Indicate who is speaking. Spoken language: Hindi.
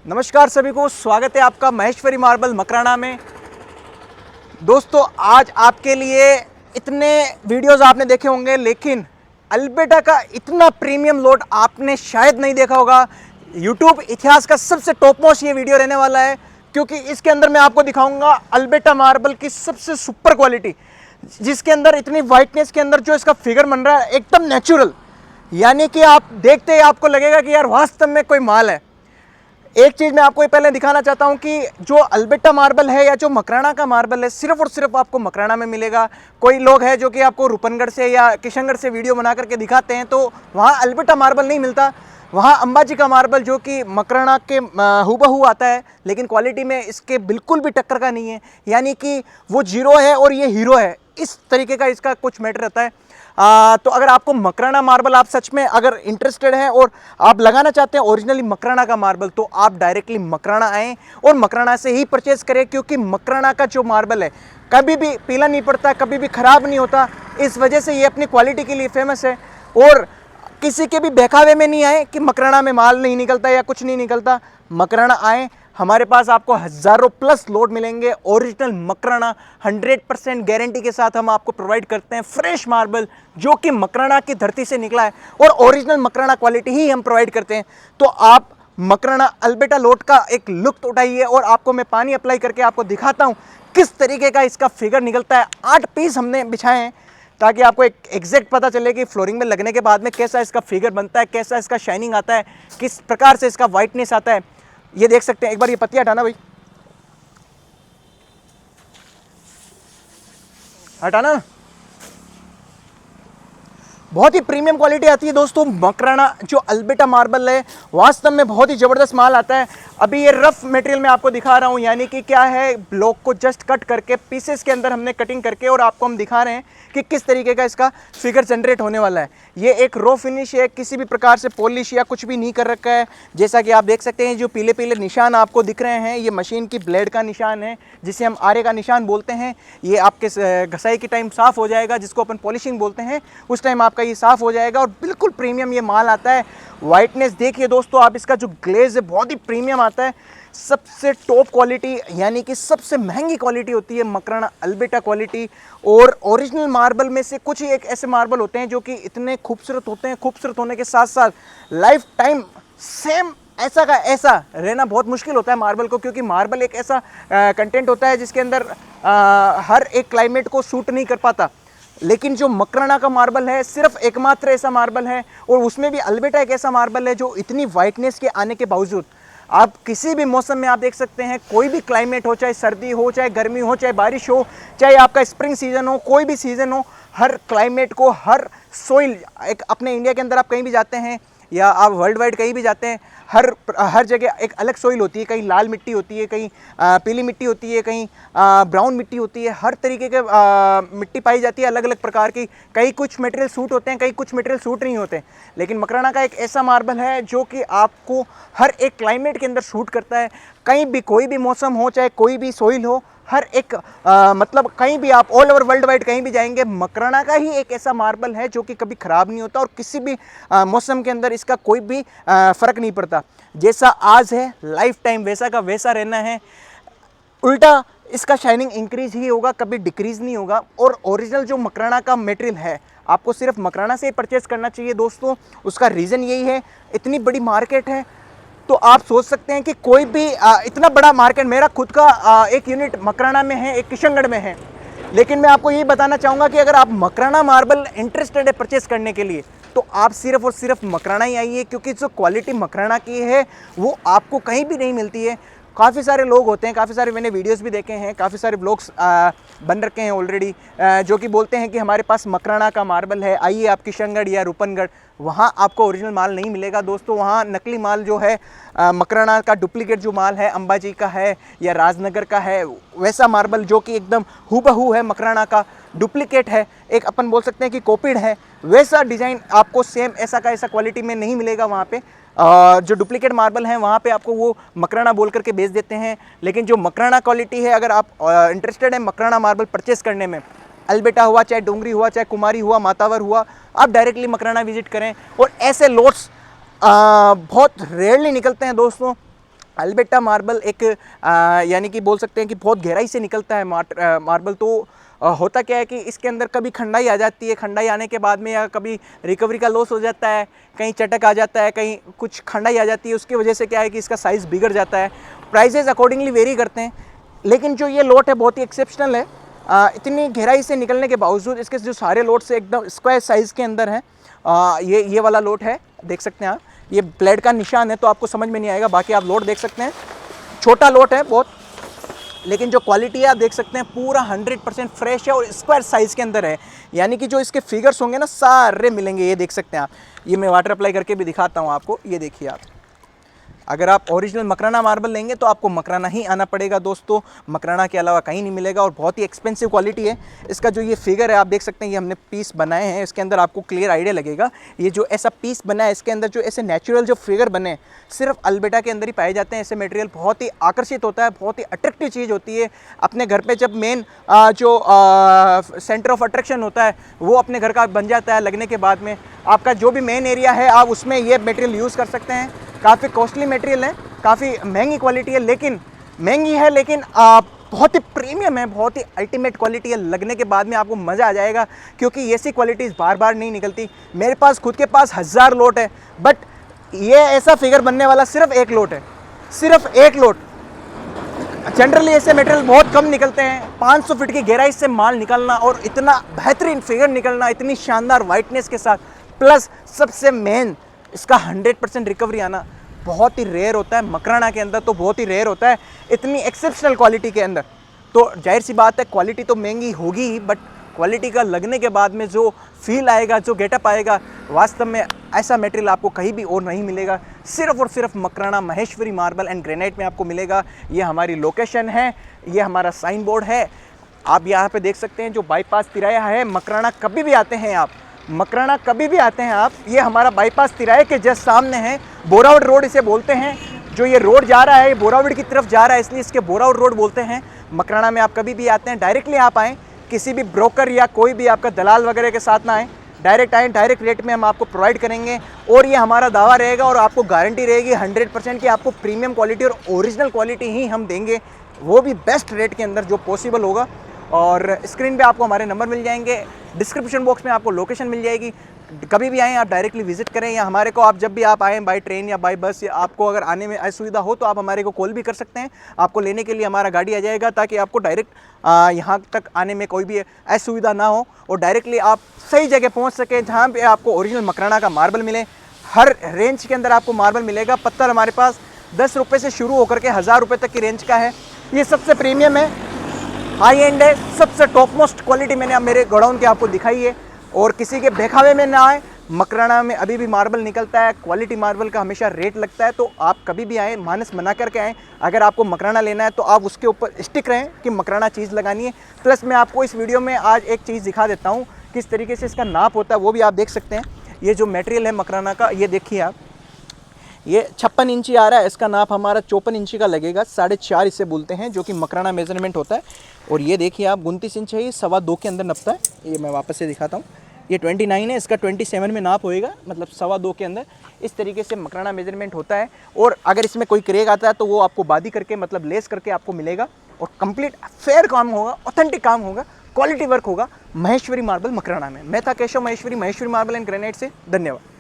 Speaker 1: नमस्कार सभी को, स्वागत है आपका महेश्वरी मार्बल मकराना में। दोस्तों आज आपके लिए इतने वीडियोस आपने देखे होंगे, लेकिन अल्बेटा का इतना प्रीमियम लोड आपने शायद नहीं देखा होगा। यूट्यूब इतिहास का सबसे टॉप मोस्ट ये वीडियो रहने वाला है, क्योंकि इसके अंदर मैं आपको दिखाऊंगा अल्बेटा मार्बल की सबसे सुपर क्वालिटी, जिसके अंदर इतनी वाइटनेस के अंदर जो इसका फिगर बन रहा है एकदम नेचुरल, यानी कि आप देखते ही आपको लगेगा कि यार वास्तव में कोई माल है। एक चीज़ मैं आपको पहले दिखाना चाहता हूं कि जो अल्बेटा मार्बल है या जो मकराना का मार्बल है, सिर्फ और सिर्फ आपको मकराना में मिलेगा। कोई लोग हैं जो कि आपको रूपनगढ़ से या किशनगढ़ से वीडियो बना करके दिखाते हैं, तो वहाँ अल्बेटा मार्बल नहीं मिलता। वहाँ अंबाजी का मार्बल जो कि मकराना के हूबहू आता है, लेकिन क्वालिटी में इसके बिल्कुल भी टक्कर का नहीं है। यानी कि वो जीरो है और ये हीरो है, इस तरीके का इसका कुछ मैटर रहता है। तो अगर आपको मकराना मार्बल आप सच में अगर इंटरेस्टेड हैं और आप लगाना चाहते हैं ओरिजिनली मकराना का मार्बल, तो आप डायरेक्टली मकराना आएँ और मकराना से ही परचेज़ करें, क्योंकि मकराना का जो मार्बल है कभी भी पीला नहीं पड़ता, कभी भी ख़राब नहीं होता। इस वजह से ये अपनी क्वालिटी के लिए फेमस है। और किसी के भी बहकावे में नहीं आए कि मकराना में माल नहीं निकलता या कुछ नहीं निकलता। मकराना आए, हमारे पास आपको हज़ारों प्लस लोड मिलेंगे। ओरिजिनल मकराना 100% गारंटी के साथ हम आपको प्रोवाइड करते हैं। फ्रेश मार्बल जो कि मकराना की धरती से निकला है और ओरिजिनल मकराना क्वालिटी ही हम प्रोवाइड करते हैं। तो आप मकराना अल्बेटा लोड का एक लुत्फ उठाइए और आपको मैं पानी अप्लाई करके आपको दिखाता हूँ किस तरीके का इसका फिगर निकलता है। 8 पीस हमने बिछाए हैं ताकि आपको एक एग्जैक्ट पता चले कि फ्लोरिंग में लगने के बाद में कैसा इसका फिगर बनता है, कैसा इसका शाइनिंग आता है, किस प्रकार से इसका वाइटनेस आता है। ये देख सकते हैं, एक बार ये पत्ती हटाना भाई, हटाना। बहुत ही प्रीमियम क्वालिटी आती है दोस्तों। मकराना जो अल्बेटा मार्बल है वास्तव में बहुत ही ज़बरदस्त माल आता है। अभी ये रफ मटेरियल में आपको दिखा रहा हूँ, यानी कि क्या है, ब्लॉक को जस्ट कट करके पीसेस के अंदर हमने कटिंग करके और आपको हम दिखा रहे हैं कि किस तरीके का इसका फिगर जनरेट होने वाला है। ये एक रो फिनिश है, किसी भी प्रकार से पॉलिश या कुछ भी नहीं कर रखा है। जैसा कि आप देख सकते हैं, जो पीले पीले निशान आपको दिख रहे हैं, ये मशीन की ब्लेड का निशान है, जिसे हम आरे का निशान बोलते हैं। ये आपके घसाई के टाइम साफ़ हो जाएगा, जिसको अपन पॉलिशिंग बोलते हैं, उस टाइम आपका ये साफ़ हो जाएगा और बिल्कुल प्रीमियम ये माल आता है। वाइटनेस देखिए दोस्तों आप, इसका जो ग्लेज है बहुत ही प्रीमियम आता है। सबसे टॉप क्वालिटी, यानी कि सबसे महंगी क्वालिटी होती है मकराना अल्बेटा क्वालिटी। और ओरिजिनल मार्बल में से कुछ ही एक ऐसे मार्बल होते हैं जो कि इतने खूबसूरत होते हैं, खूबसूरत होने के साथ साथ लाइफ टाइम सेम ऐसा का ऐसा रहना बहुत मुश्किल होता है मार्बल को, क्योंकि मार्बल एक ऐसा कंटेंट होता है जिसके अंदर हर एक क्लाइमेट को सूट नहीं कर पाता। लेकिन जो मकराना का मार्बल है सिर्फ एकमात्र ऐसा मार्बल है, और उसमें भी अल्बेटा एक ऐसा मार्बल है जो इतनी वाइटनेस के आने के बावजूद आप किसी भी मौसम में आप देख सकते हैं, कोई भी क्लाइमेट हो, चाहे सर्दी हो, चाहे गर्मी हो, चाहे बारिश हो, चाहे आपका स्प्रिंग सीजन हो, कोई भी सीजन हो, हर क्लाइमेट को, हर सोइल, एक अपने इंडिया के अंदर आप कहीं भी जाते हैं या आप वर्ल्ड वाइड कहीं भी जाते हैं, हर जगह एक अलग सोइल होती है। कहीं लाल मिट्टी होती है, कहीं पीली मिट्टी होती है, कहीं ब्राउन मिट्टी होती है। हर तरीके के मिट्टी पाई जाती है अलग अलग प्रकार की। कहीं कुछ मटेरियल सूट होते हैं, कहीं कुछ मटेरियल सूट नहीं होते। लेकिन मकराना का एक ऐसा मार्बल है जो कि आपको हर एक क्लाइमेट के अंदर सूट करता है। कहीं भी कोई भी मौसम हो, चाहे कोई भी सोइल हो, हर एक मतलब कहीं भी आप ऑल ओवर वर्ल्ड वाइड कहीं भी जाएंगे, मकराना का ही एक ऐसा मार्बल है जो कि कभी ख़राब नहीं होता और किसी भी मौसम के अंदर इसका कोई भी फ़र्क नहीं पड़ता। जैसा आज है लाइफ टाइम वैसा का वैसा रहना है। उल्टा इसका शाइनिंग इंक्रीज ही होगा, कभी डिक्रीज़ नहीं होगा। और ओरिजिनल जो मकराना का मटेरियल है आपको सिर्फ मकराना से ही परचेज़ करना चाहिए दोस्तों। उसका रीज़न यही है, इतनी बड़ी मार्केट है, तो आप सोच सकते हैं कि कोई भी इतना बड़ा मार्केट, मेरा खुद का एक यूनिट मकराना में है, एक किशनगढ़ में है। लेकिन मैं आपको यही बताना चाहूँगा कि अगर आप मकराना मार्बल इंटरेस्टेड है परचेस करने के लिए, तो आप सिर्फ और सिर्फ मकराना ही आइए, क्योंकि जो क्वालिटी मकराना की है वो आपको कहीं भी नहीं मिलती है। काफ़ी सारे लोग होते हैं, काफ़ी सारे मैंने वीडियोस भी देखे हैं, काफ़ी सारे ब्लॉग्स बन रखे हैं ऑलरेडी, जो कि बोलते हैं कि हमारे पास मकराना का मार्बल है, आइए आप किशनगढ़ या रूपनगढ़, वहाँ आपको ओरिजिनल माल नहीं मिलेगा दोस्तों। वहाँ नकली माल जो है, मकराना का डुप्लीकेट जो माल है, अंबाजी का है या राजनगर का है, वैसा मार्बल जो कि एकदम हूबहू है मकराना का, डुप्लीकेट है, एक अपन बोल सकते हैं कि कॉपीड है, वैसा डिज़ाइन आपको सेम ऐसा का ऐसा क्वालिटी में नहीं मिलेगा वहाँ पे। जो डुप्लीकेट मार्बल हैं वहाँ पे आपको वो मकराना बोल करके बेच देते हैं। लेकिन जो मकराना क्वालिटी है, अगर आप इंटरेस्टेड है मकराना मार्बल परचेस करने में, अल्बेटा हुआ, चाहे डोंगरी हुआ, चाहे कुमारी हुआ, मातावर हुआ, आप डायरेक्टली मकराना विजिट करें। और ऐसे लोट्स बहुत रेयरली निकलते हैं दोस्तों। अल्बेटा मार्बल एक यानी कि बोल सकते हैं कि बहुत गहराई से निकलता है मार्बल। तो होता क्या है कि इसके अंदर कभी खंडाई आ जाती है, खंडाई आने के बाद में या कभी रिकवरी का लॉस हो जाता है, कहीं चटक आ जाता है, कहीं कुछ खंडाई आ जाती है, उसकी वजह से क्या है कि इसका साइज़ बिगड़ जाता है। प्राइजेज़ अकॉर्डिंगली वेरी करते हैं, लेकिन जो ये लोट है बहुत ही एक्सेप्शनल है। इतनी गहराई से निकलने के बावजूद इसके जो सारे लोट्स एकदम स्क्वायर साइज़ के अंदर हैं। ये वाला लोट है, देख सकते हैं आप, ये ब्लेड का निशान है तो आपको समझ में नहीं आएगा, बाकी आप लोट देख सकते हैं। छोटा लोट है बहुत, लेकिन जो क्वालिटी है आप देख सकते हैं पूरा 100% फ्रेश है और स्क्वायर साइज़ के अंदर है। यानी कि जो इसके फिगर्स होंगे ना सारे मिलेंगे। ये देख सकते हैं आप, ये मैं वाटर अप्लाई करके भी दिखाता हूँ आपको। ये देखिए आप, अगर आप ओरिजिनल मकराना मार्बल लेंगे तो आपको मकराना ही आना पड़ेगा दोस्तों, मकराना के अलावा कहीं नहीं मिलेगा। और बहुत ही एक्सपेंसिव क्वालिटी है। इसका जो ये फिगर है आप देख सकते हैं, ये हमने पीस बनाए हैं, इसके अंदर आपको क्लियर आइडिया लगेगा। ये जो ऐसा पीस बना है, इसके अंदर जो ऐसे नेचुरल जो फिगर बने सिर्फ अल्बेटा के अंदर ही पाए जाते हैं। ऐसे मटेरियल बहुत ही आकर्षित होता है, बहुत ही अट्रैक्टिव चीज़ होती है। अपने घर पर जब मेन जो सेंटर ऑफ अट्रैक्शन होता है वो अपने घर का बन जाता है, लगने के बाद में आपका जो भी मेन एरिया है आप उसमें ये मटेरियल यूज़ कर सकते हैं। काफ़ी कॉस्टली मटेरियल है, काफ़ी महंगी क्वालिटी है, लेकिन महंगी है लेकिन बहुत ही प्रीमियम है, बहुत ही अल्टीमेट क्वालिटी है। लगने के बाद में आपको मज़ा आ जाएगा, क्योंकि ऐसी क्वालिटीज़ बार बार नहीं निकलती। मेरे पास खुद के पास 1000 लोट है, बट ये ऐसा फिगर बनने वाला सिर्फ एक लोट है, सिर्फ एक लोट। जनरली ऐसे मटेरियल बहुत कम निकलते हैं। 500 फीट की गहराई से माल निकलना और इतना बेहतरीन फिगर निकलना, इतनी शानदार वाइटनेस के साथ, प्लस सबसे मेन इसका 100% रिकवरी आना बहुत ही रेयर होता है। मकराना के अंदर तो बहुत ही रेयर होता है, इतनी एक्सेप्शनल क्वालिटी के अंदर। तो जाहिर सी बात है क्वालिटी तो महंगी होगी ही, बट क्वालिटी का लगने के बाद में जो फील आएगा, जो गेटअप आएगा, वास्तव में ऐसा मटेरियल आपको कहीं भी और नहीं मिलेगा। सिर्फ और सिर्फ Makrana Maheshwari marble and granite में आपको मिलेगा। ये हमारी लोकेशन है, ये हमारा साइन बोर्ड है, आप यहाँ पे देख सकते हैं। जो बाईपास तिराया है, मकराना कभी भी आते हैं आप, मकराना कभी भी आते हैं आप, ये हमारा बाईपास तिराहे के जस्ट सामने है। बोरावड़ रोड इसे बोलते हैं। जो ये रोड जा रहा है ये बोरावड़ की तरफ जा रहा है, इसलिए इसके बोरावड़ रोड बोलते हैं। मकराना में आप कभी भी आते हैं, डायरेक्टली आप आएँ, किसी भी ब्रोकर या कोई भी आपका दलाल वगैरह के साथ ना आएँ, डायरेक्ट आएँ, डायरेक्ट रेट में हम आपको प्रोवाइड करेंगे। और ये हमारा दावा रहेगा और आपको गारंटी रहेगी 100% कि आपको प्रीमियम क्वालिटी और ओरिजिनल क्वालिटी ही हम देंगे, वो भी बेस्ट रेट के अंदर जो पॉसिबल होगा। और स्क्रीन पे आपको हमारे नंबर मिल जाएंगे, डिस्क्रिप्शन बॉक्स में आपको लोकेशन मिल जाएगी। कभी भी आएँ आप डायरेक्टली विजिट करें, या हमारे को आप जब भी आप आएँ बाय ट्रेन या बाय बस, या आपको अगर आने में असुविधा हो तो आप हमारे को कॉल भी कर सकते हैं। आपको लेने के लिए हमारा गाड़ी आ जाएगा, ताकि आपको डायरेक्ट यहाँ तक आने में कोई भी असुविधा ना हो और डायरेक्टली आप सही जगह पहुँच सकें, जहाँ पर आपको ओरिजिनल मकराना का मार्बल मिले। हर रेंज के अंदर आपको मार्बल मिलेगा। पत्थर हमारे पास 10 रुपये से शुरू होकर के 1000 रुपये तक की रेंज का है। ये सबसे प्रीमियम है, हाई एंड है, सबसे टॉप मोस्ट क्वालिटी मैंने अब मेरे गोडाउन के आपको दिखाई है। और किसी के बेखावे में ना आए, मकराना में अभी भी मार्बल निकलता है, क्वालिटी मार्बल का हमेशा रेट लगता है। तो आप कभी भी आएँ, मानस बना करके आएँ। अगर आपको मकराना लेना है तो आप उसके ऊपर स्टिक रहें कि मकराना चीज़ लगानी है। प्लस मैं आपको इस वीडियो में आज एक चीज़ दिखा देता हूँ, किस तरीके से इसका नाप होता है वो भी आप देख सकते हैं। ये जो मटेरियल है मकराना का, ये देखिए आप, ये 56 इंची आ रहा है, इसका नाप हमारा 54 इंची का लगेगा। 4.5 इसे बोलते हैं, जो कि मकराना मेजरमेंट होता है। और ये देखिए आप 29 इंच है, ये 2.25 के अंदर नपता है। ये मैं वापस से दिखाता हूँ, ये 29 है, इसका 27 में नाप होएगा, मतलब 2.25 के अंदर। इस तरीके से मकराना मेजरमेंट होता है। और अगर इसमें कोई क्रेक आता है तो वो आपको बादी करके, मतलब लेस करके आपको मिलेगा। और कंप्लीट फेयर काम होगा, ऑथेंटिक काम होगा, क्वालिटी वर्क होगा महेश्वरी मार्बल मकराना में। मैं था Keshav Maheshwari, Maheshwari marble and granite से। धन्यवाद।